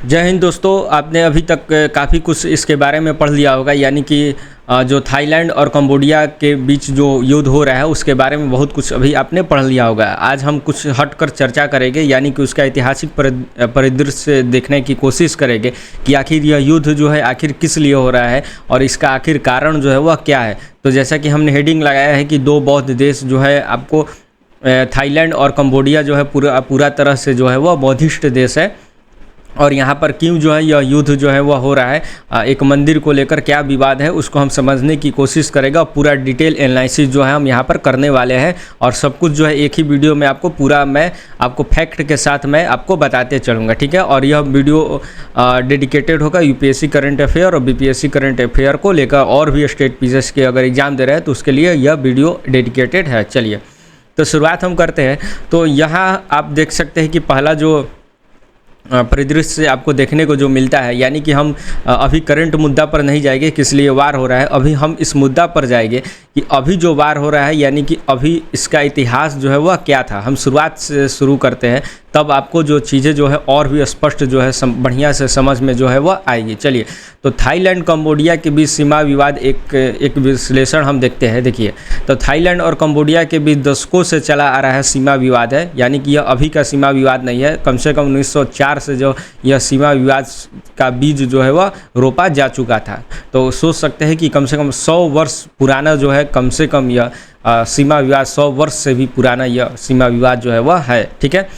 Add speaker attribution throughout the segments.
Speaker 1: जय हिंद दोस्तों। आपने अभी तक काफ़ी कुछ इसके बारे में पढ़ लिया होगा, यानी कि जो थाईलैंड और कंबोडिया के बीच जो युद्ध हो रहा है उसके बारे में बहुत कुछ अभी आपने पढ़ लिया होगा। आज हम कुछ हटकर चर्चा करेंगे, यानी कि उसका ऐतिहासिक परिदृश्य देखने की कोशिश करेंगे कि आखिर यह युद्ध जो है आखिर किस लिए हो रहा है और इसका आखिर कारण जो है वह क्या है। तो जैसा कि हमने हेडिंग लगाया है कि दो बौद्ध देश जो है आपको थाईलैंड और कंबोडिया जो है पूरा तरह से जो है वह बौद्धिस्ट देश है। और यहाँ पर क्यों जो है यह युद्ध जो है वह हो रहा है, एक मंदिर को लेकर क्या विवाद है उसको हम समझने की कोशिश करेंगे। और पूरा डिटेल एनालिसिस जो है हम यहाँ पर करने वाले हैं और सब कुछ जो है एक ही वीडियो में आपको पूरा मैं आपको फैक्ट के साथ मैं आपको बताते चलूँगा, ठीक है। और यह वीडियो डेडिकेटेड होगा यूपीएससी करंट अफेयर और बीपीएससी करंट अफेयर को लेकर, और भी स्टेट पीसीएस के अगर एग्ज़ाम दे रहे हैं तो उसके लिए यह वीडियो डेडिकेटेड है। चलिए तो शुरुआत हम करते हैं। तो यहाँ आप देख सकते हैं कि पहला जो परिदृश्य आपको देखने को जो मिलता है, यानी कि हम अभी करंट मुद्दा पर नहीं जाएंगे किस लिए वार हो रहा है, अभी हम इस मुद्दा पर जाएंगे कि अभी जो वार हो रहा है यानी कि अभी इसका इतिहास जो है वह क्या था। हम शुरुआत से शुरू करते हैं, तब आपको जो चीज़ें जो है और भी स्पष्ट जो है बढ़िया से समझ में जो है वह आएगी। चलिए तो थाईलैंड कंबोडिया के बीच सीमा विवाद एक विश्लेषण हम देखते हैं। देखिए तो थाईलैंड और कंबोडिया के बीच दशकों से चला आ रहा है सीमा विवाद है, यानी कि यह अभी का सीमा विवाद नहीं है। कम से कम 1904 से जो यह सीमा विवाद का बीज जो है वह रोपा जा चुका था। तो सोच सकते हैं कि कम से कम 100 वर्ष पुराना जो है, कम से कम यह सीमा विवाद 100 वर्ष से भी पुराना यह सीमा विवाद जो है वह है, ठीक है।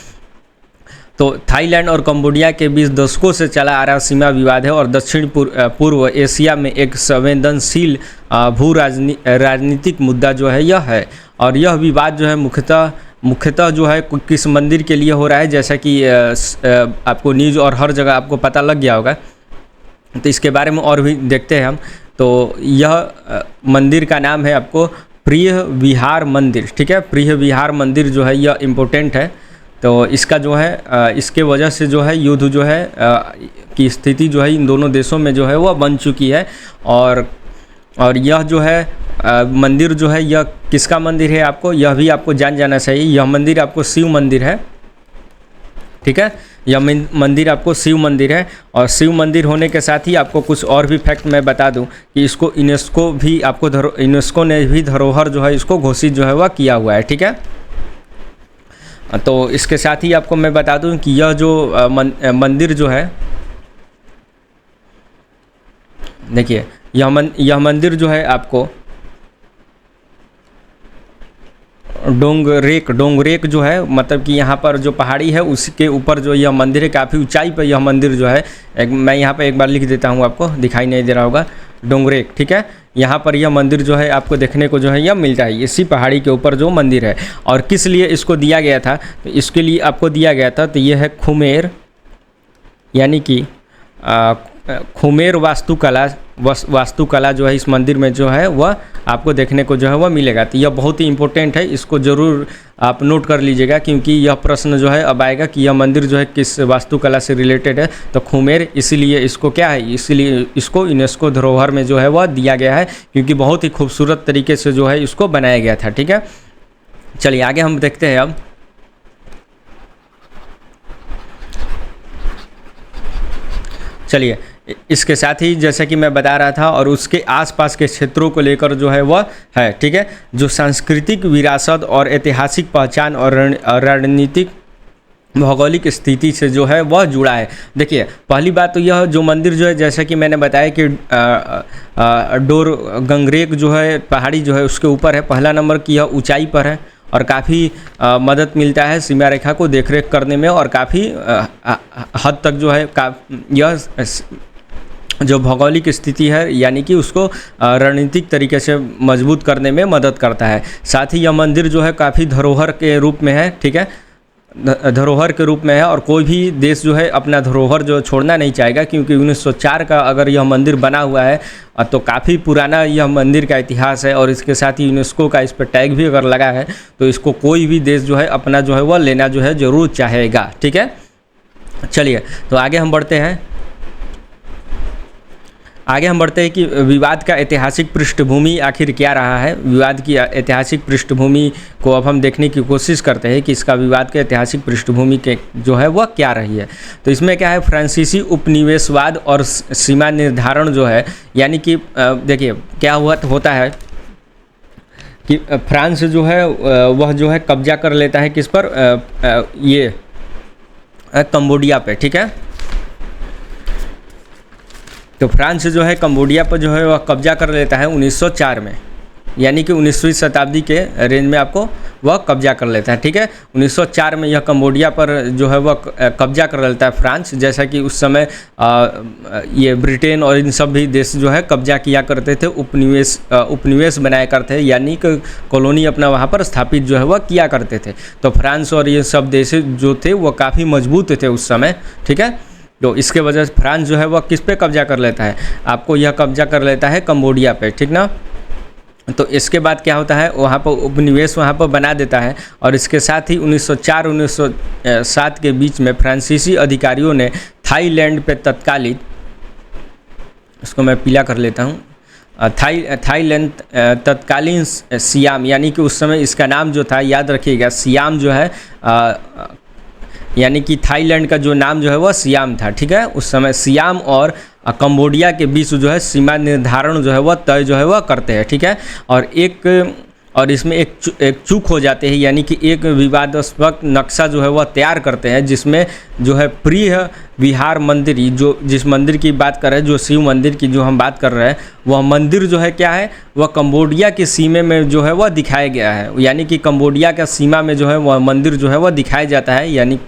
Speaker 1: तो थाईलैंड और कंबोडिया के बीच दशकों से चला आ रहा सीमा विवाद है और दक्षिण पूर्व एशिया में एक संवेदनशील भू राजनीतिक मुद्दा जो है यह है। और यह विवाद जो है मुख्यतः जो है किस मंदिर के लिए हो रहा है, जैसा कि आपको न्यूज़ और हर जगह आपको पता लग गया होगा। तो इसके बारे में और भी देखते हैं हम। तो यह मंदिर का नाम है आपको प्रिय विहार मंदिर, ठीक है। प्रिय विहार मंदिर जो है यह इम्पोर्टेंट है। तो इसका जो है इसके वजह से जो है युद्ध जो है की स्थिति जो है इन दोनों देशों में जो है वह बन चुकी है। और यह जो है मंदिर जो है यह किसका मंदिर है, आपको यह भी आपको जान जाना चाहिए। यह मंदिर आपको शिव मंदिर है, ठीक है। यह मंदिर आपको शिव मंदिर है। और शिव मंदिर होने के साथ ही आपको कुछ और भी फैक्ट मैं बता दूं कि इसको यूनेस्को ने भी धरोहर जो है इसको घोषित जो है वह किया हुआ है, ठीक है। तो इसके साथ ही आपको मैं बता दूं कि यह जो मंदिर जो है, देखिए यह मंदिर जो है आपको डोंगरेक जो है, मतलब कि यहाँ पर जो पहाड़ी है उसके ऊपर जो यह मंदिर है, काफ़ी ऊंचाई पर यह मंदिर जो है, मैं यहाँ पर एक बार लिख देता हूँ, आपको दिखाई नहीं दे रहा होगा, डोंगरेक, ठीक है। यहाँ पर यह मंदिर जो है आपको देखने को जो है यह मिलता है, इसी पहाड़ी के ऊपर जो मंदिर है। और किस लिए इसको दिया गया था, तो इसके लिए आपको दिया गया था, तो यह है खुमेर, यानी कि खुमेर वास्तुकला जो है इस मंदिर में जो है वह आपको देखने को जो है वह मिलेगा। तो यह बहुत ही इम्पोर्टेंट है, इसको ज़रूर आप नोट कर लीजिएगा, क्योंकि यह प्रश्न जो है अब आएगा कि यह मंदिर जो है किस वास्तुकला से रिलेटेड है। तो खुमेर इसीलिए इसको क्या है, इसीलिए इसको यूनेस्को धरोहर में जो है वह दिया गया है, क्योंकि बहुत ही खूबसूरत तरीके से जो है इसको बनाया गया था, ठीक है। चलिए आगे हम देखते हैं अब। चलिए इसके साथ ही जैसा कि मैं बता रहा था, और उसके आसपास के क्षेत्रों को लेकर जो है वह है, ठीक है, जो सांस्कृतिक विरासत और ऐतिहासिक पहचान और रणनीतिक भौगोलिक स्थिति से जो है वह जुड़ा है। देखिए पहली बात तो यह जो मंदिर जो है, जैसा कि मैंने बताया कि डोंगरेक जो है पहाड़ी जो है उसके ऊपर है, पहला नंबर की यह ऊंचाई पर है और काफ़ी मदद मिलता है सीमा रेखा को देखरेख करने में, और काफ़ी हद तक जो है यह जो भौगोलिक स्थिति है यानी कि उसको रणनीतिक तरीके से मजबूत करने में मदद करता है। साथ ही यह मंदिर जो है काफ़ी धरोहर के रूप में है, ठीक है, धरोहर के रूप में है। और कोई भी देश जो है अपना धरोहर जो छोड़ना नहीं चाहेगा, क्योंकि 1904 का अगर यह मंदिर बना हुआ है तो काफ़ी पुराना यह मंदिर का इतिहास है। और इसके साथ ही यूनेस्को का इस पर टैग भी अगर लगा है तो इसको कोई भी देश जो है अपना जो है वह लेना जो है ज़रूर चाहेगा, ठीक है। चलिए तो आगे हम बढ़ते हैं। आगे हम बढ़ते हैं कि विवाद का ऐतिहासिक पृष्ठभूमि आखिर क्या रहा है। विवाद की ऐतिहासिक पृष्ठभूमि को अब हम देखने की कोशिश करते हैं कि इसका विवाद के ऐतिहासिक पृष्ठभूमि के जो है वह क्या रही है। तो इसमें क्या है, फ्रांसीसी उपनिवेशवाद और सीमा निर्धारण जो है, यानी कि देखिए क्या होता है कि फ्रांस जो है वह जो है कब्जा कर लेता है किस पर, ये कंबोडिया पे, ठीक है। तो फ्रांस जो है कंबोडिया पर जो है वह कब्जा कर लेता है 1904 में, यानी कि 19वीं शताब्दी के रेंज में आपको वह कब्जा कर लेता है, ठीक है। 1904 में यह कंबोडिया पर जो है वह कब्जा कर लेता है फ्रांस, जैसा कि उस समय ये ब्रिटेन और इन सब भी देश जो है कब्जा किया करते थे, उपनिवेश बनाया करते थे, यानी कि कॉलोनी अपना वहाँ पर स्थापित जो है वह किया करते थे। तो फ्रांस और ये सब देश जो थे वो काफ़ी मजबूत थे उस समय, ठीक है। तो इसके वजह से फ्रांस जो है वह किस पे कब्जा कर लेता है, आपको यह कब्जा कर लेता है कंबोडिया पे, ठीक ना। तो इसके बाद क्या होता है, वहाँ पर उपनिवेश वहाँ पर बना देता है, और इसके साथ ही 1904-1907 के बीच में फ्रांसीसी अधिकारियों ने थाईलैंड पे तत्कालिक, इसको मैं पीला कर लेता हूँ, थाईलैंड तत्कालीन सियाम, यानी कि उस समय इसका नाम जो था, याद रखिएगा, सियाम जो है यानी कि थाईलैंड का जो नाम जो है वह सियाम था, ठीक है। उस समय सियाम और कंबोडिया के बीच जो है सीमा निर्धारण जो है वह तय जो है वह करते हैं, ठीक है। और इसमें एक चूक हो जाते हैं, यानी कि एक विवादास्पद नक्शा जो है वह तैयार करते हैं, जिसमें जो है प्रिय विहार मंदिर, जो जिस मंदिर की बात कर रहे हैं, जो शिव मंदिर की जो हम बात कर रहे हैं, वह मंदिर जो है क्या है, वह कंबोडिया के सीमे में जो है वह दिखाया गया है, यानी कि कंबोडिया का सीमा में जो है वह मंदिर जो है वह दिखाया जाता है, यानी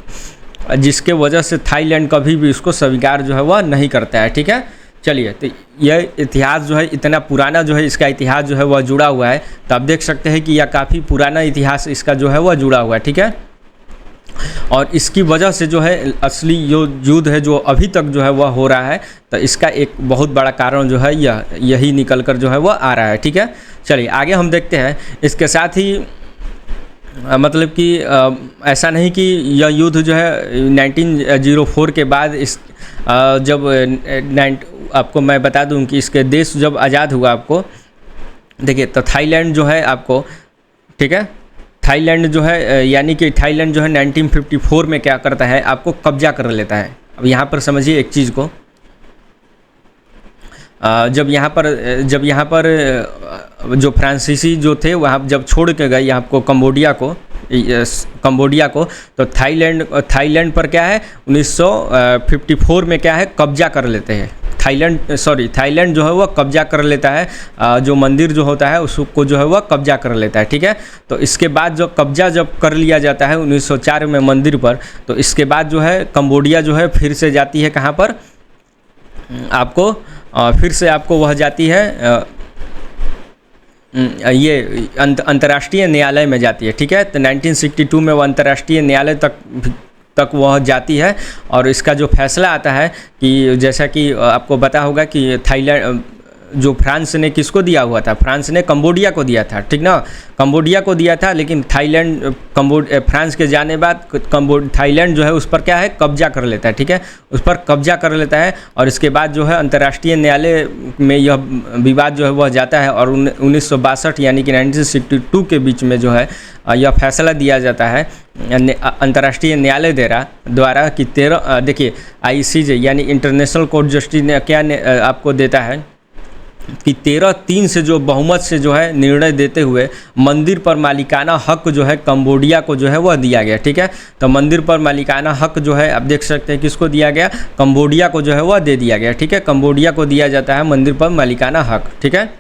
Speaker 1: जिसके वजह से थाईलैंड कभी भी उसको स्वीकार जो है वह नहीं करता है, ठीक है। चलिए, तो यह इतिहास जो है इतना पुराना जो है, इसका इतिहास जो है वह जुड़ा हुआ है, तो आप देख सकते हैं कि यह काफ़ी पुराना इतिहास इसका जो है वह जुड़ा हुआ है, ठीक है। और इसकी वजह से जो है असली जो युद्ध है जो अभी तक जो है वह हो रहा है, तो इसका एक बहुत बड़ा कारण जो है यही निकल कर जो है वह आ रहा है, ठीक है। चलिए आगे हम देखते हैं। इसके साथ ही मतलब कि ऐसा नहीं कि यह युद्ध जो है 1904 के बाद इस जब आपको मैं बता दूं कि इसके देश जब आज़ाद हुआ, आपको देखिए, तो थाईलैंड जो है आपको, ठीक है, थाईलैंड जो है, यानी कि थाईलैंड जो है 1954 में क्या करता है, आपको कब्जा कर लेता है। अब यहाँ पर समझिए एक चीज़ को, जब यहाँ पर जो फ्रांसीसी जो थे वहाँ जब छोड़ के गए आपको कंबोडिया को, तो थाईलैंड पर क्या है 1954 में क्या है कब्जा कर लेते हैं। थाईलैंड जो है वह कब्जा कर लेता है, जो मंदिर जो होता है उसको जो है वह कब्जा कर लेता है, ठीक है। तो इसके बाद जो कब्जा जब कर लिया जाता है 1904 में मंदिर पर, तो इसके बाद जो है कंबोडिया जो है फिर से जाती है कहाँ पर, आपको फिर से आपको वह जाती है ये अंतर्राष्ट्रीय न्यायालय में जाती है, ठीक है। तो 1962 में वह अंतर्राष्ट्रीय न्यायालय तक वह जाती है, और इसका जो फैसला आता है कि जैसा कि आपको पता होगा कि थाईलैंड जो फ्रांस ने किसको दिया हुआ था, फ्रांस ने कंबोडिया को दिया था, ठीक ना, कंबोडिया को दिया था, लेकिन फ्रांस के जाने बाद थाईलैंड जो है उस पर क्या है कब्जा कर लेता है, ठीक है, उस पर कब्जा कर लेता है। और इसके बाद जो है अंतर्राष्ट्रीय न्यायालय में यह विवाद जो है वह जाता है, और 1962 यानी कि 1962 के बीच में जो है यह फैसला दिया जाता है अंतर्राष्ट्रीय न्यायालय द्वारा कि देखिए ICJ यानी इंटरनेशनल कोर्ट जस्टिस ने क्या आपको देता है कि 13-3 से जो बहुमत से जो है निर्णय देते हुए मंदिर पर मालिकाना हक जो है कंबोडिया को जो है वह दिया गया, ठीक है। तो मंदिर पर मालिकाना हक जो है आप देख सकते हैं किसको दिया गया, कंबोडिया को जो है वह दे दिया गया, ठीक है। कंबोडिया को दिया जाता है मंदिर पर मालिकाना हक, ठीक है।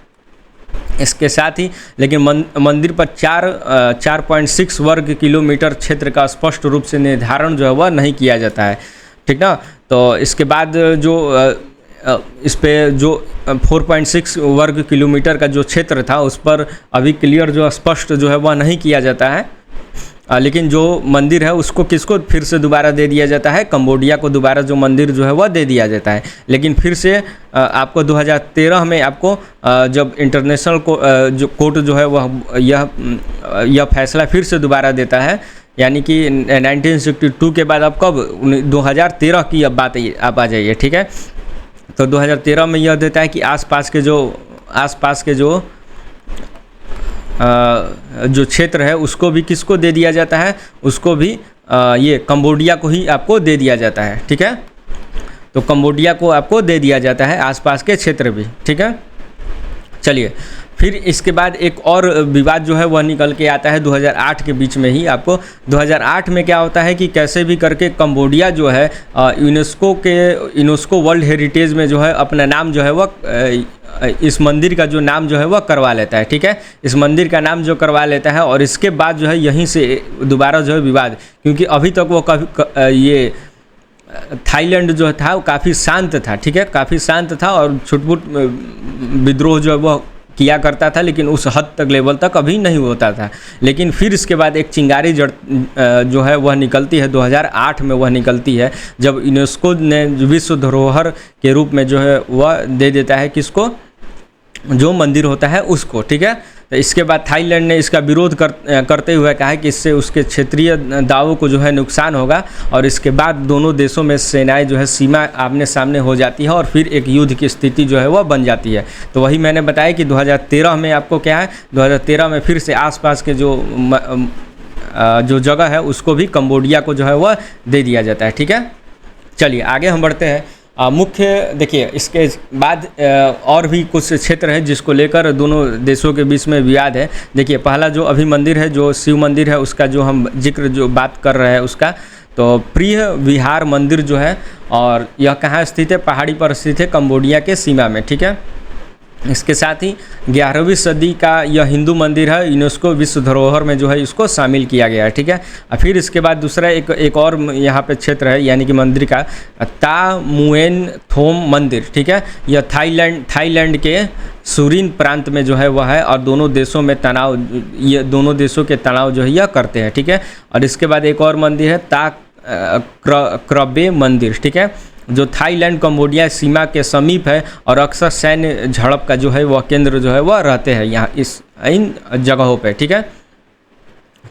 Speaker 1: इसके साथ ही लेकिन मंदिर पर 4.6 वर्ग किलोमीटर क्षेत्र का स्पष्ट रूप से निर्धारण जो है वह नहीं किया जाता है, ठीक ना। तो इसके बाद जो इस पे जो 4.6 वर्ग किलोमीटर का जो क्षेत्र था उस पर अभी क्लियर जो स्पष्ट जो है वह नहीं किया जाता है, लेकिन जो मंदिर है उसको किसको फिर से दोबारा दे दिया जाता है, कंबोडिया को दोबारा जो मंदिर जो है वह दे दिया जाता है। लेकिन फिर से आपको 2013 में आपको जब इंटरनेशनल कोर्ट जो है वह यह फैसला फिर से दोबारा देता है, यानी कि 1962 के बाद अब कब 2013 की अब बात आप आ जाइए, ठीक है। तो 2013 में यह देता है कि आसपास के जो क्षेत्र है उसको भी किसको दे दिया जाता है, उसको भी ये कंबोडिया को ही आपको दे दिया जाता है। ठीक है, तो कंबोडिया को आपको दे दिया जाता है आसपास के क्षेत्र भी। ठीक है, चलिए फिर इसके बाद एक और विवाद जो है वह निकल के आता है 2008 के बीच में ही। आपको 2008 में क्या होता है कि कैसे भी करके कंबोडिया जो है यूनेस्को वर्ल्ड हेरिटेज में जो है अपना नाम जो है वह इस मंदिर का जो नाम जो है वह करवा लेता है। ठीक है, इस मंदिर का नाम जो करवा लेता है और इसके बाद जो है यहीं से दोबारा जो है विवाद, क्योंकि अभी तक वो ये थाईलैंड जो था वो काफ़ी शांत था। ठीक है, काफ़ी शांत था और छुटपुट विद्रोह जो है वह किया करता था, लेकिन उस हद तक लेवल तक अभी नहीं होता था। लेकिन फिर इसके बाद एक चिंगारी जो है वह निकलती है 2008 में, वह निकलती है जब यूनेस्को ने विश्व धरोहर के रूप में जो है वह दे देता है किसको, जो मंदिर होता है उसको। ठीक है, तो इसके बाद थाईलैंड ने इसका विरोध करते हुए कहा कि इससे उसके क्षेत्रीय दावों को जो है नुकसान होगा, और इसके बाद दोनों देशों में सेनाएं जो है सीमा आमने सामने हो जाती है और फिर एक युद्ध की स्थिति जो है वह बन जाती है। तो वही मैंने बताया कि 2013 में आपको क्या है, 2013 में फिर से आसपास के जो जगह है उसको भी कंबोडिया को जो है वह दे दिया जाता है। ठीक है, चलिए आगे हम बढ़ते हैं। मुख्य देखिए इसके बाद और भी कुछ क्षेत्र है जिसको लेकर दोनों देशों के बीच में विवाद है। देखिए पहला जो अभी मंदिर है, जो शिव मंदिर है, उसका जो हम जो बात कर रहे हैं उसका, तो प्रिय विहार मंदिर जो है, और यह कहाँ स्थित है, पहाड़ी पर स्थित है कंबोडिया के सीमा में। ठीक है, इसके साथ ही 11वीं सदी का यह हिंदू मंदिर है, यूनेस्को विश्व धरोहर में जो है इसको शामिल किया गया है। ठीक है, फिर इसके बाद दूसरा एक और यहाँ पे क्षेत्र है यानी कि मंदिर का ता मुएन थोम मंदिर। ठीक है, यह थाईलैंड के सुरीन प्रांत में जो है वह है, और दोनों देशों में तनाव, ये दोनों देशों के तनाव जो है यह करते हैं। ठीक है, और इसके बाद एक और मंदिर है ता क्रबे मंदिर। ठीक है, जो थाईलैंड कंबोडिया सीमा के समीप है और अक्सर सैन्य झड़प का जो है वह केंद्र जो है वह रहते हैं यहाँ इन जगहों पे। ठीक है,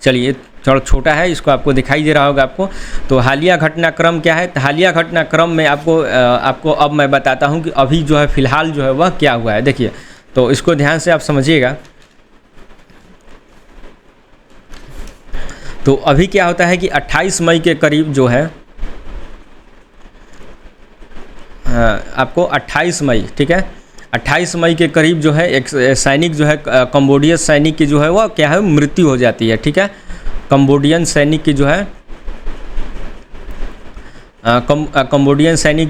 Speaker 1: चलिए थोड़ा छोटा है, इसको आपको दिखाई दे रहा होगा आपको। तो हालिया घटनाक्रम क्या है, तो हालिया घटनाक्रम में आपको अब मैं बताता हूँ कि अभी जो है फ़िलहाल जो है वह क्या हुआ है। देखिए तो इसको ध्यान से आप समझिएगा। तो अभी क्या होता है कि 28 मई के करीब जो है आपको 28 मई, ठीक है, 28 मई के करीब जो है एक सैनिक जो है कंबोडियन सैनिक की जो है वह क्या है मृत्यु हो जाती है। ठीक है, कंबोडियन सैनिक की जो है कंबोडियन सैनिक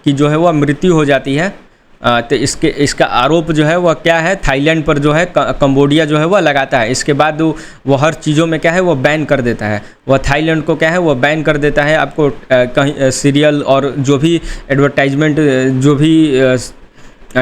Speaker 1: जो है वह मृत्यु हो जाती है। तो इसका आरोप जो है वह क्या है, थाईलैंड पर जो है कंबोडिया जो है वह लगाता है। इसके बाद वो हर चीज़ों में क्या है वो बैन कर देता है, वह थाईलैंड को क्या है वो बैन कर देता है। आपको कहीं सीरियल और जो भी एडवर्टाइजमेंट जो भी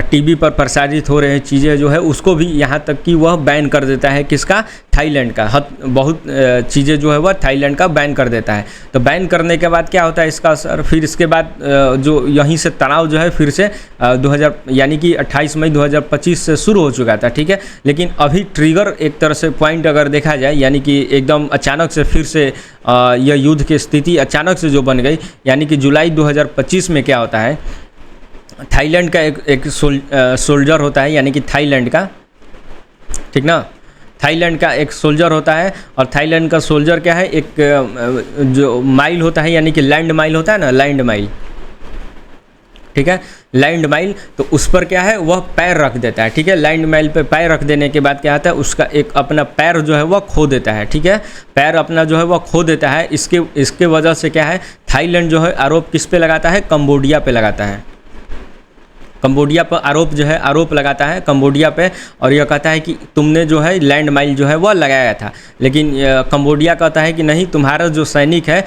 Speaker 1: टीवी पर प्रसारित हो रहे चीज़ें जो है उसको भी यहाँ तक कि वह बैन कर देता है। किसका, थाईलैंड का। बहुत चीज़ें जो है वह थाईलैंड का बैन कर देता है। तो बैन करने के बाद क्या होता है इसका असर, फिर इसके बाद जो यहीं से तनाव जो है फिर से 2000 यानी कि 28 मई 2025 से शुरू हो चुका था। ठीक है, लेकिन अभी ट्रिगर एक तरह से पॉइंट अगर देखा जाए, यानी कि एकदम अचानक से फिर से यह युद्ध की स्थिति अचानक से जो बन गई, यानी कि जुलाई 2025 में क्या होता है, थाईलैंड का एक सोल्जर होता है, यानी कि थाईलैंड का, ठीक ना, थाईलैंड का एक सोल्जर होता है। और थाईलैंड का सोल्जर क्या है, एक जो माइल होता है यानी कि लैंड माइल होता है ना, लैंड माइल, ठीक है, लैंड माइल, तो उस पर क्या है वह पैर रख देता है। ठीक है, लैंड माइल पे पैर रख देने के बाद क्या होता है, उसका एक अपना पैर जो है वह खो देता है। ठीक है, पैर अपना जो है वह खो देता है। इसके वजह से क्या है, थाईलैंड जो है आरोप किस पे लगाता है, कंबोडिया पे लगाता है। कंबोडिया पर आरोप लगाता है कंबोडिया पे, और यह कहता है कि तुमने जो है लैंड माइल जो है वह लगाया था। लेकिन कंबोडिया कहता है कि नहीं, तुम्हारा जो सैनिक है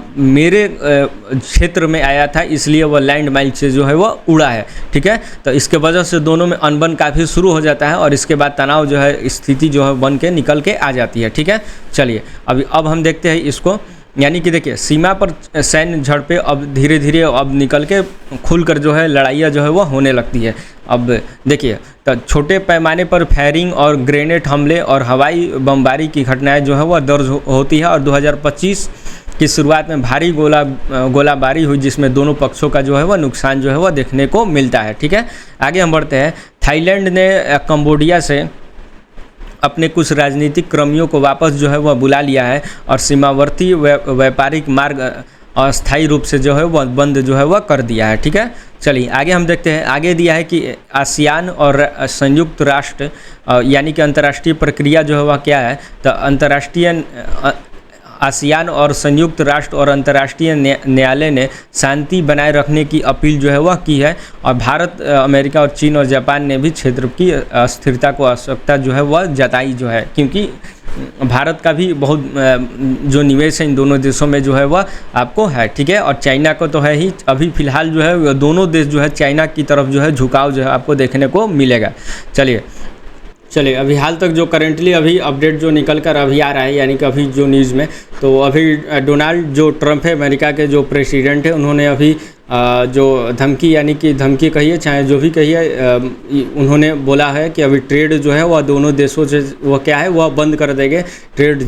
Speaker 1: मेरे क्षेत्र में आया था, इसलिए वह लैंड माइल से जो है वह उड़ा है। ठीक है, तो इसके वजह से दोनों में अनबन काफ़ी शुरू हो जाता है, और इसके बाद तनाव जो है स्थिति जो है बन के निकल के आ जाती है। ठीक है, चलिए अब हम देखते हैं इसको, यानी कि देखिए सीमा पर सैन्य झड़पें अब धीरे धीरे अब निकल के खुलकर जो है लड़ाइयाँ जो है वो होने लगती है। अब देखिए तो छोटे पैमाने पर फायरिंग और ग्रेनेड हमले और हवाई बमबारी की घटनाएं जो है वह दर्ज होती है। और 2025 की शुरुआत में भारी गोलाबारी हुई, जिसमें दोनों पक्षों का जो है वह नुकसान जो है वह देखने को मिलता है। ठीक है, आगे हम बढ़ते हैं। थाईलैंड ने कंबोडिया से अपने कुछ राजनीतिक कर्मियों को वापस जो है वह बुला लिया है और सीमावर्ती व्यापारिक मार्ग अस्थायी रूप से जो है वह बंद जो है वह कर दिया है। ठीक है, चलिए आगे हम देखते हैं। आगे दिया है कि आसियान और संयुक्त राष्ट्र यानी कि अंतर्राष्ट्रीय प्रक्रिया जो है वह क्या है, तो अंतर्राष्ट्रीय आसियान और संयुक्त राष्ट्र और अंतर्राष्ट्रीय न्यायालय ने शांति बनाए रखने की अपील जो है वह की है और भारत, अमेरिका और चीन और जापान ने भी क्षेत्र की अस्थिरता को आवश्यकता जो है वह जताई जो है, क्योंकि भारत का भी बहुत जो निवेश है इन दोनों देशों में जो है वह आपको है। ठीक है, और चाइना को तो है ही, अभी फ़िलहाल जो है दोनों देश जो है चाइना की तरफ जो है झुकाव जो है आपको देखने को मिलेगा। चलिए अभी हाल तक जो करेंटली अभी अपडेट जो निकल कर अभी आ रहा है, यानी कि अभी जो न्यूज़ में, तो अभी डोनाल्ड जो ट्रंप है अमेरिका के जो प्रेसिडेंट है, उन्होंने अभी जो धमकी, यानी कि धमकी कहिए चाहे जो भी कहिए, उन्होंने बोला है कि अभी ट्रेड जो है वह दोनों देशों से वह क्या है वह बंद कर देंगे, ट्रेड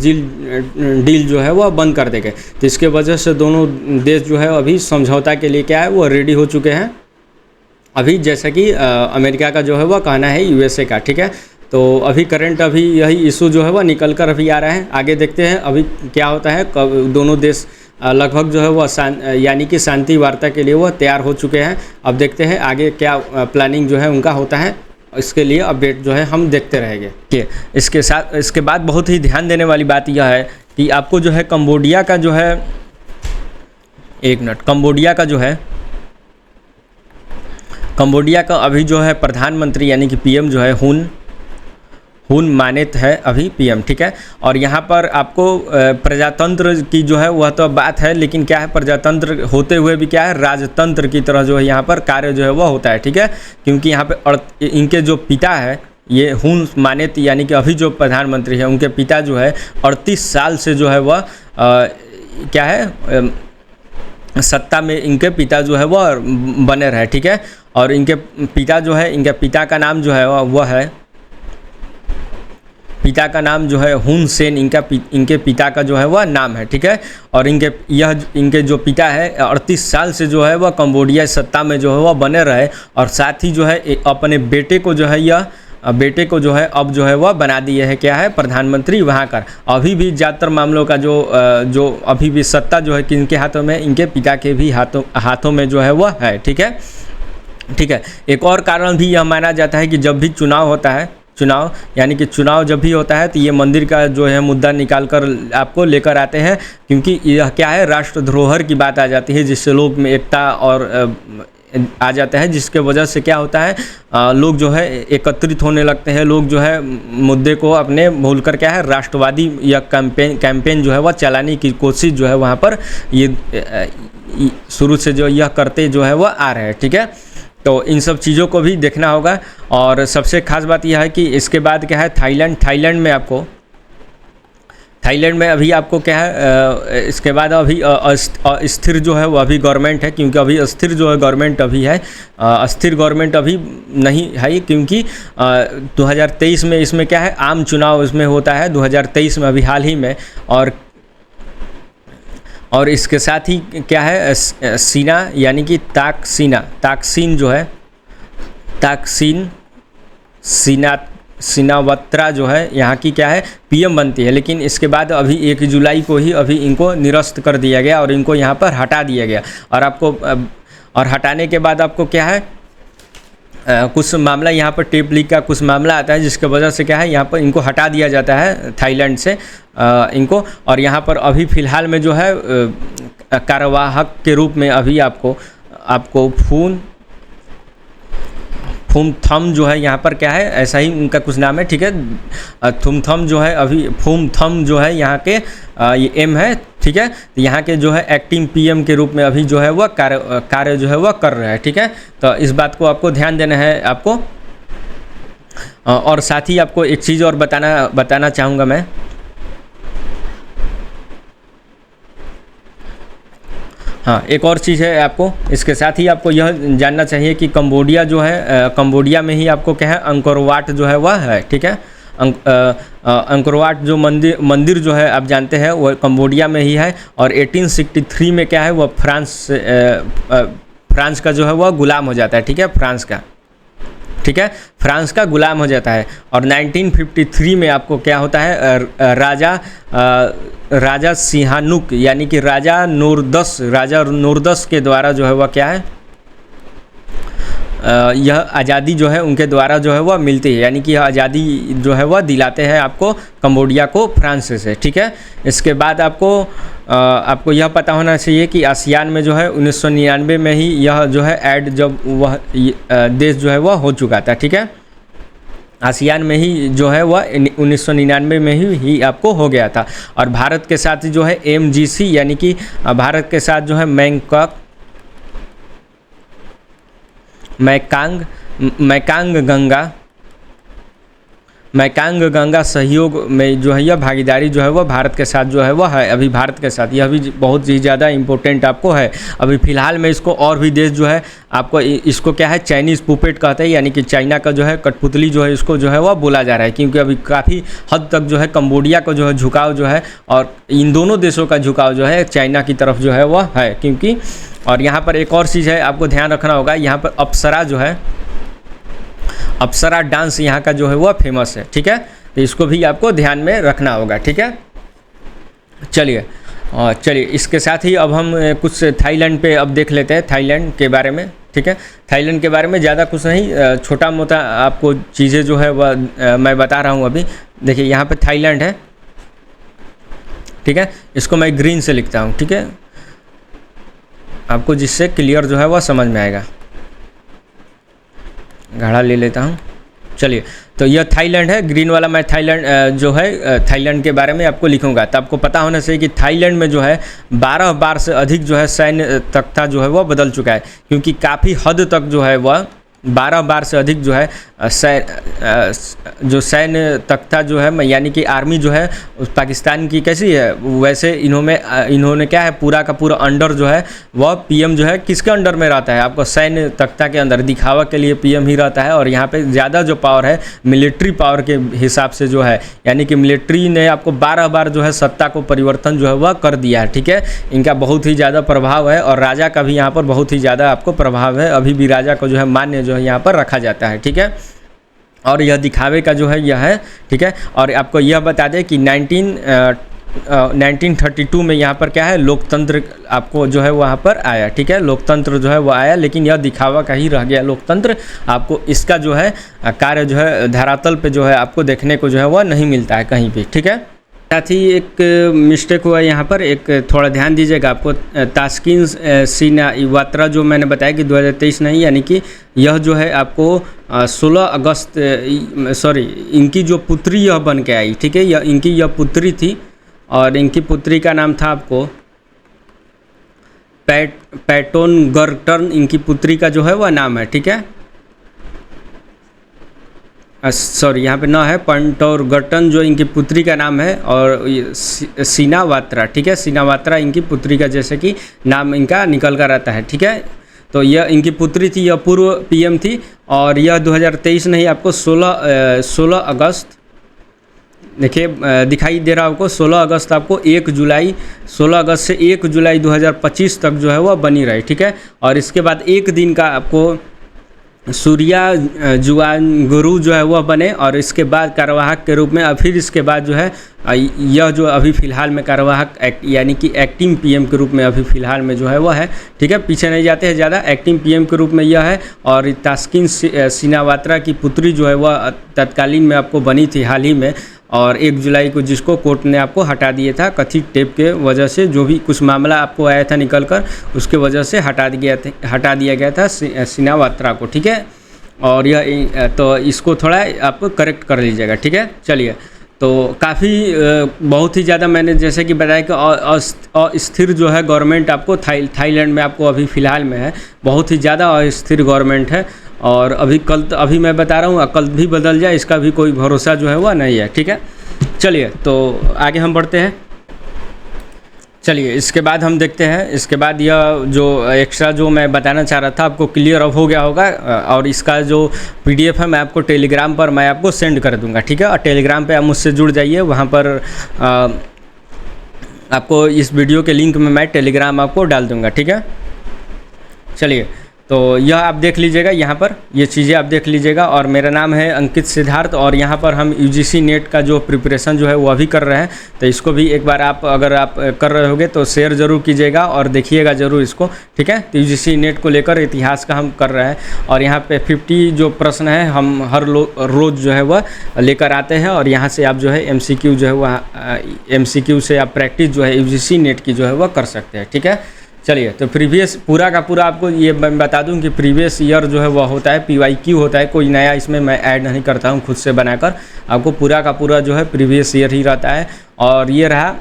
Speaker 1: डील जो है वह बंद कर देंगे। तो इसके वजह से दोनों देश जो है अभी समझौता के लिए क्या है वो रेडी हो चुके हैं अभी, जैसा कि अमेरिका का जो है वह कहना है यूएसए का। ठीक है, तो अभी करंट अभी यही इशू जो है वह निकल कर अभी आ रहा है। आगे देखते हैं अभी क्या होता है। दोनों देश लगभग जो है वह यानी कि शांति वार्ता के लिए वह तैयार हो चुके हैं। अब देखते हैं आगे क्या प्लानिंग जो है उनका होता है, इसके लिए अपडेट जो है हम देखते रहेंगे। कि इसके बाद बहुत ही ध्यान देने वाली बात यह है कि आपको जो है कंबोडिया का जो है, एक मिनट, कंबोडिया का अभी जो है प्रधानमंत्री यानी कि पीएम जो है हुन मानेत है अभी पीएम। ठीक है, और यहाँ पर आपको प्रजातंत्र की जो है वह तो बात है, लेकिन क्या है प्रजातंत्र होते हुए भी क्या है राजतंत्र की तरह जो है यहाँ पर कार्य जो है वह होता है। ठीक है, क्योंकि यहाँ पे इनके जो पिता है ये हुन मानेत यानी कि अभी जो प्रधानमंत्री है, उनके पिता जो है 38 साल से जो है वह क्या है सत्ता में इनके पिता जो है वह बने रहे। ठीक है, और इनके पिता जो है, इनके पिता का नाम जो है वह है, पिता का नाम जो है हुन सेन इनके पिता का जो है वह नाम है। ठीक है, और इनके जो पिता है 38 साल से जो है वह कंबोडिया सत्ता में जो है वह बने रहे और साथ ही जो है अपने बेटे को जो है अब जो है वह बना दिए है क्या है प्रधानमंत्री वहाँ का। अभी भी ज़्यादातर मामलों का जो अभी भी सत्ता जो है किनके हाथों में, इनके पिता के भी हाथों में जो है वह है। ठीक है, एक और कारण भी यह माना जाता है कि जब भी चुनाव जब भी होता है तो ये मंदिर का जो है मुद्दा निकाल कर आपको लेकर आते हैं, क्योंकि यह क्या है राष्ट्र धरोहर की बात आ जाती है, जिससे लोग में एकता और आ जाता है, जिसके वजह से क्या होता है लोग जो है एकत्रित होने लगते हैं, लोग जो है मुद्दे को अपने भूलकर क्या है राष्ट्रवादी या कैंपेन जो है वह चलाने की कोशिश जो है वहाँ पर ये शुरू से जो यह करते जो है वह आ रहे हैं। ठीक है, तो इन सब चीज़ों को भी देखना होगा। और सबसे खास बात यह है कि इसके बाद क्या है थाईलैंड में अभी आपको क्या है इसके बाद अभी अस्थिर जो है वो अभी गवर्नमेंट है, क्योंकि अभी अस्थिर जो है गवर्नमेंट अभी है, अस्थिर गवर्नमेंट अभी नहीं है, क्योंकि 2023 में इसमें क्या है आम चुनाव इसमें होता है 2023 में अभी हाल ही में। और इसके साथ ही क्या है सीना यानी कि ताकसीन जो है सीनावत्रा जो है यहाँ की क्या है पीएम बनती है, लेकिन इसके बाद अभी 1 जुलाई को ही अभी इनको निरस्त कर दिया गया और इनको यहाँ पर हटा दिया गया। और हटाने के बाद आपको क्या है कुछ मामला यहाँ पर टेप लीक का कुछ मामला आता है, जिसके वजह से क्या है यहाँ पर इनको हटा दिया जाता है थाईलैंड से इनको। और यहाँ पर अभी फ़िलहाल में जो है कार्यवाहक के रूप में अभी आपको फूमथम जो है यहाँ पर क्या है ऐसा ही उनका कुछ नाम है। ठीक है, फूमथम जो है अभी फूमथम जो है यहाँ के ये एम है। ठीक है, तो यहाँ के जो है एक्टिंग पीएम के रूप में अभी जो है वह कार्य जो है वह कर रहे हैं। ठीक है, तो इस बात को आपको ध्यान देना है आपको। और साथ ही आपको एक चीज़ और बताना चाहूँगा मैं। हाँ, एक और चीज़ है आपको इसके साथ ही आपको यह जानना चाहिए कि कंबोडिया जो है कंबोडिया में ही आपको क्या है अंकोर वाट जो है वह है। ठीक है,
Speaker 2: अंकोरवाट जो मंदिर जो है आप जानते हैं वो कंबोडिया में ही है। और 1863 में क्या है वो फ्रांस का जो है वह गुलाम हो जाता है, ठीक है, फ्रांस का गुलाम हो जाता है। और 1953 में आपको क्या होता है, राजा सिहानुक यानी कि राजा नूरदस के द्वारा जो है वह क्या है, यह आज़ादी जो है उनके द्वारा जो है वह मिलती है, यानी कि यह आज़ादी जो है वह दिलाते हैं आपको कंबोडिया को फ्रांस से, ठीक है। इसके बाद आपको यह पता होना चाहिए कि आसियान में जो है 1999 में ही यह जो है ऐड जब वह देश जो है वह हो चुका था, ठीक है। आसियान में ही जो है वह 1999 में ही आपको हो गया था। और भारत के साथ जो है MGC यानी कि भारत के साथ जो है मैकांग गंगा सहयोग में जो है यह भागीदारी जो है वह भारत के साथ जो है वह है अभी भारत के साथ, यह भी बहुत ही ज़्यादा इम्पोर्टेंट आपको है। अभी फ़िलहाल में इसको और भी देश जो है आपको इसको क्या है चाइनीज़ पुपेट कहते हैं, यानी कि चाइना का जो है कठपुतली जो है इसको जो है वह बोला जा रहा है, क्योंकि अभी काफ़ी हद तक जो है कंबोडिया का जो है झुकाव जो है और इन दोनों देशों का झुकाव जो है चाइना की तरफ जो है वह है, क्योंकि और यहाँ पर एक और चीज़ है आपको ध्यान रखना होगा, यहाँ पर अप्सरा डांस यहाँ का जो है वह फेमस है, ठीक है। तो इसको भी आपको ध्यान में रखना होगा, ठीक है। चलिए इसके साथ ही अब हम कुछ थाईलैंड पे अब देख लेते हैं, थाईलैंड के बारे में, ठीक है। थाईलैंड के बारे में ज़्यादा कुछ नहीं, छोटा मोटा आपको चीज़ें जो है वह मैं बता रहा हूँ अभी। देखिए यहाँ पे थाईलैंड है, ठीक है, इसको मैं ग्रीन से लिखता हूँ, ठीक है, आपको जिससे क्लियर जो है वह समझ में आएगा। गाढ़ा ले लेता हूँ। चलिए, तो यह थाईलैंड है, ग्रीन वाला मैं थाईलैंड जो है थाईलैंड के बारे में आपको लिखूंगा। तो आपको पता होना चाहिए कि थाईलैंड में जो है 12 बार से अधिक जो है सैन्य तख्ता जो है वह बदल चुका है, क्योंकि काफ़ी हद तक जो है वह 12 बार से अधिक जो है सैन्य तख्ता जो है यानी कि आर्मी जो है पाकिस्तान की कैसी है, वैसे इन्होंने क्या है पूरा का पूरा अंडर जो है वह पीएम जो है किसके अंडर में रहता है, आपको सैन्य तख्ता के अंदर दिखावा के लिए पीएम ही रहता है। और यहाँ पे ज़्यादा जो पावर है मिलिट्री पावर के हिसाब से जो है, यानी कि मिलिट्री ने आपको 12 बार जो है सत्ता को परिवर्तन जो है वह कर दिया है, ठीक है। इनका बहुत ही ज़्यादा प्रभाव है और राजा का भी यहाँ पर बहुत ही ज़्यादा आपको प्रभाव है, अभी भी राजा को जो है मान्य जो है यहाँ पर रखा जाता है, ठीक है। और यह दिखावे का जो है यह है, ठीक है। और आपको यह बता दें कि 1932 में यहाँ पर क्या है लोकतंत्र आपको जो है वहाँ पर आया, ठीक है, लोकतंत्र जो है वो आया, लेकिन यह दिखावा का ही रह गया लोकतंत्र। आपको इसका जो है कार्य जो है धरातल पे जो है आपको देखने को जो है वह नहीं मिलता है कहीं भी, ठीक है। साथ ही एक मिस्टेक हुआ यहाँ पर, एक थोड़ा ध्यान दीजिएगा। आपको तास्किन सीना यात्रा जो मैंने बताया कि 2023 नहीं, यानी कि यह जो है आपको 16 अगस्त इनकी जो पुत्री यह बन के आई, ठीक है, इनकी यह पुत्री थी और इनकी पुत्री का नाम था आपको पैटोनगर्टन, इनकी पुत्री का जो है वह नाम है, ठीक है। यहाँ पे ना है, पंटोरगटन जो इनकी पुत्री का नाम है, और सीनावात्रा, ठीक है, सीनावात्रा इनकी पुत्री का जैसे कि नाम इनका निकल कर आता है, ठीक है। तो यह इनकी पुत्री थी, यह पूर्व पीएम थी और यह 2023 नहीं आपको 16 अगस्त देखिए दिखाई दे रहा आपको 16 अगस्त आपको 16 अगस्त से 1 जुलाई 2025 तक जो है वह बनी रही, ठीक है। और इसके बाद एक दिन का आपको सूर्या जुआनगुरु जो है वह बने और इसके बाद कार्यवाहक के रूप में फिर इसके बाद जो है यह जो अभी फ़िलहाल में कार्यवाहक यानी कि एक्टिंग पीएम के रूप में अभी फ़िलहाल में जो है वह है, ठीक है। पीछे नहीं जाते हैं ज़्यादा, एक्टिंग पीएम के रूप में यह है। और तास्किन सीनावात्रा की पुत्री जो है वह तत्कालीन में आपको बनी थी हाल ही में, और 1 जुलाई को जिसको कोर्ट ने आपको हटा दिया था कथित टेप के वजह से, जो भी कुछ मामला आपको आया था निकल कर उसके वजह से हटा दिया गया था सीनावात्रा को, ठीक है। और यह तो इसको थोड़ा आप करेक्ट कर लीजिएगा, ठीक है। चलिए, तो काफ़ी बहुत ही ज़्यादा मैंने जैसे कि बताया कि अस्थिर जो है गवर्नमेंट आपको थाईलैंड में आपको अभी फ़िलहाल में है, बहुत ही ज़्यादा अस्थिर गवर्नमेंट है। और अभी मैं बता रहा हूँ कल भी बदल जाए इसका भी कोई भरोसा जो है वह नहीं है, ठीक है। चलिए, तो आगे हम बढ़ते हैं।
Speaker 1: चलिए इसके बाद हम देखते हैं, इसके बाद यह जो एक्स्ट्रा जो मैं बताना चाह रहा था आपको क्लियर अब हो गया होगा। और इसका जो PDF है मैं आपको टेलीग्राम पर मैं आपको सेंड कर दूंगा, ठीक है। और टेलीग्राम पे आप मुझसे जुड़ जाइए, वहाँ पर आपको इस वीडियो के लिंक में मैं टेलीग्राम आपको डाल दूंगा, ठीक है। चलिए तो यह आप देख लीजिएगा, यहाँ पर ये चीज़ें आप देख लीजिएगा। और मेरा नाम है अंकित सिद्धार्थ, और यहाँ पर हम UGC नेट का जो प्रिपरेशन जो है वो अभी कर रहे हैं। तो इसको भी एक बार आप अगर आप कर रहे होगे तो शेयर ज़रूर कीजिएगा और देखिएगा ज़रूर इसको, ठीक है। तो UGC नेट को लेकर इतिहास का हम कर रहे हैं, और यहाँ पे 50 जो प्रश्न है हम हर रोज़ जो है वह लेकर आते हैं। और यहाँ से आप जो है MCQ जो है वह MCQ से आप प्रैक्टिस जो है UGC नेट की जो है वह कर सकते हैं, ठीक है। चलिए तो प्रीवियस पूरा का पूरा आपको ये मैं बता दूं कि प्रीवियस ईयर जो है वह होता है, PYQ होता है, कोई नया इसमें मैं ऐड नहीं करता हूं खुद से बनाकर। आपको पूरा का पूरा जो है प्रीवियस ईयर ही रहता है। और ये रहा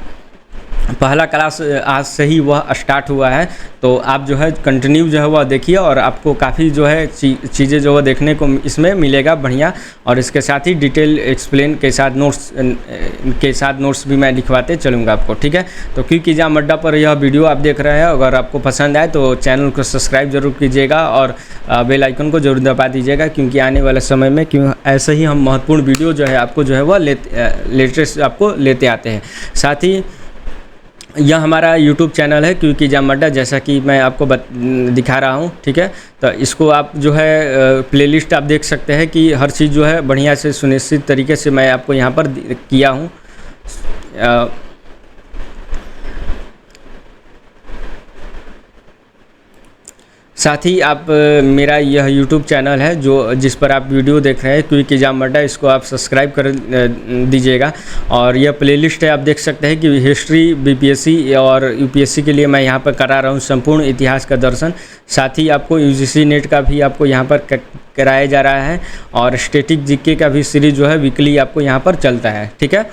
Speaker 1: पहला क्लास, आज से ही वह स्टार्ट हुआ है, तो आप जो है कंटिन्यू जो है वह देखिए, और आपको काफ़ी जो है चीज़ें जो है देखने को इसमें मिलेगा बढ़िया। और इसके साथ ही डिटेल एक्सप्लेन के साथ नोट्स भी मैं लिखवाते चलूँगा आपको, ठीक है। तो क्विक एग्जाम अड्डा पर यह वीडियो आप देख रहे हैं, अगर आपको पसंद आए तो चैनल को सब्सक्राइब जरूर कीजिएगा और बेल आइकन को जरूर दबा दीजिएगा, क्योंकि आने वाले समय में ऐसे ही हम महत्वपूर्ण वीडियो जो है आपको जो है वह लेटेस्ट आपको लेते आते हैं। साथ ही यह हमारा YouTube चैनल है क्विक एग्जाम अड्डा, जैसा कि मैं आपको दिखा रहा हूँ, ठीक है। तो इसको आप जो है प्लेलिस्ट आप देख सकते हैं कि हर चीज़ जो है बढ़िया से सुनिश्चित तरीके से मैं आपको यहाँ पर किया हूँ। साथ ही आप मेरा यह YouTube चैनल है जो जिस पर आप वीडियो देख रहे हैं क्विक एग्जाम अड्डा, इसको आप सब्सक्राइब कर दीजिएगा। और यह प्लेलिस्ट है, आप देख सकते हैं कि हिस्ट्री, BPSC और UPSC के लिए मैं यहाँ पर करा रहा हूँ संपूर्ण इतिहास का दर्शन। साथ ही आपको UGC नेट का भी आपको यहाँ पर कराया जा रहा है, और स्टैटिक GK का भी सीरीज जो है वीकली आपको यहाँ पर चलता है, ठीक है।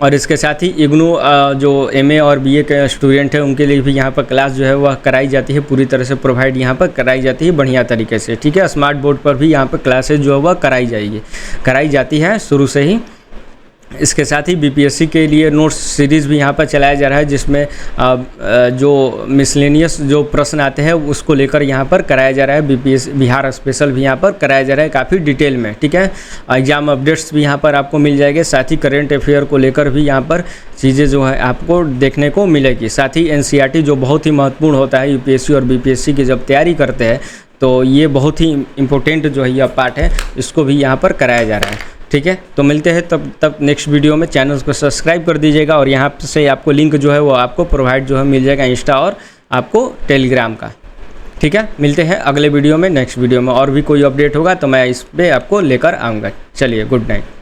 Speaker 1: और इसके साथ ही इग्नू जो MA और BA के स्टूडेंट हैं उनके लिए भी यहाँ पर क्लास जो है वह कराई जाती है, पूरी तरह से प्रोवाइड यहाँ पर कराई जाती है बढ़िया तरीके से, ठीक है। स्मार्ट बोर्ड पर भी यहाँ पर क्लासेज जो है वह कराई जाती है शुरू से ही। इसके साथ ही BPSC के लिए नोट्स सीरीज़ भी यहाँ पर चलाया जा रहा है, जिसमें जो मिसलेनियस जो प्रश्न आते हैं उसको लेकर यहाँ पर कराया जा रहा है। बिहार स्पेशल भी यहाँ पर कराया जा रहा है काफ़ी डिटेल में, ठीक है। एग्जाम अपडेट्स भी यहाँ पर आपको मिल जाएंगे, साथ ही करेंट अफेयर को लेकर भी यहाँ पर चीज़ें जो है आपको देखने को मिलेगी। साथ ही NCERT जो बहुत ही महत्वपूर्ण होता है UPSC और BPSC की जब तैयारी करते हैं, तो ये बहुत ही इम्पोर्टेंट जो है यह पार्ट है, इसको भी यहाँ पर कराया जा रहा है, ठीक है। तो मिलते हैं तब नेक्स्ट वीडियो में। चैनल को सब्सक्राइब कर दीजिएगा, और यहाँ से आपको लिंक जो है वो आपको प्रोवाइड जो है मिल जाएगा इंस्टा और आपको टेलीग्राम का, ठीक है। मिलते हैं अगले वीडियो में, नेक्स्ट वीडियो में और भी कोई अपडेट होगा तो मैं इस पर आपको लेकर आऊँगा। चलिए, गुड नाइट।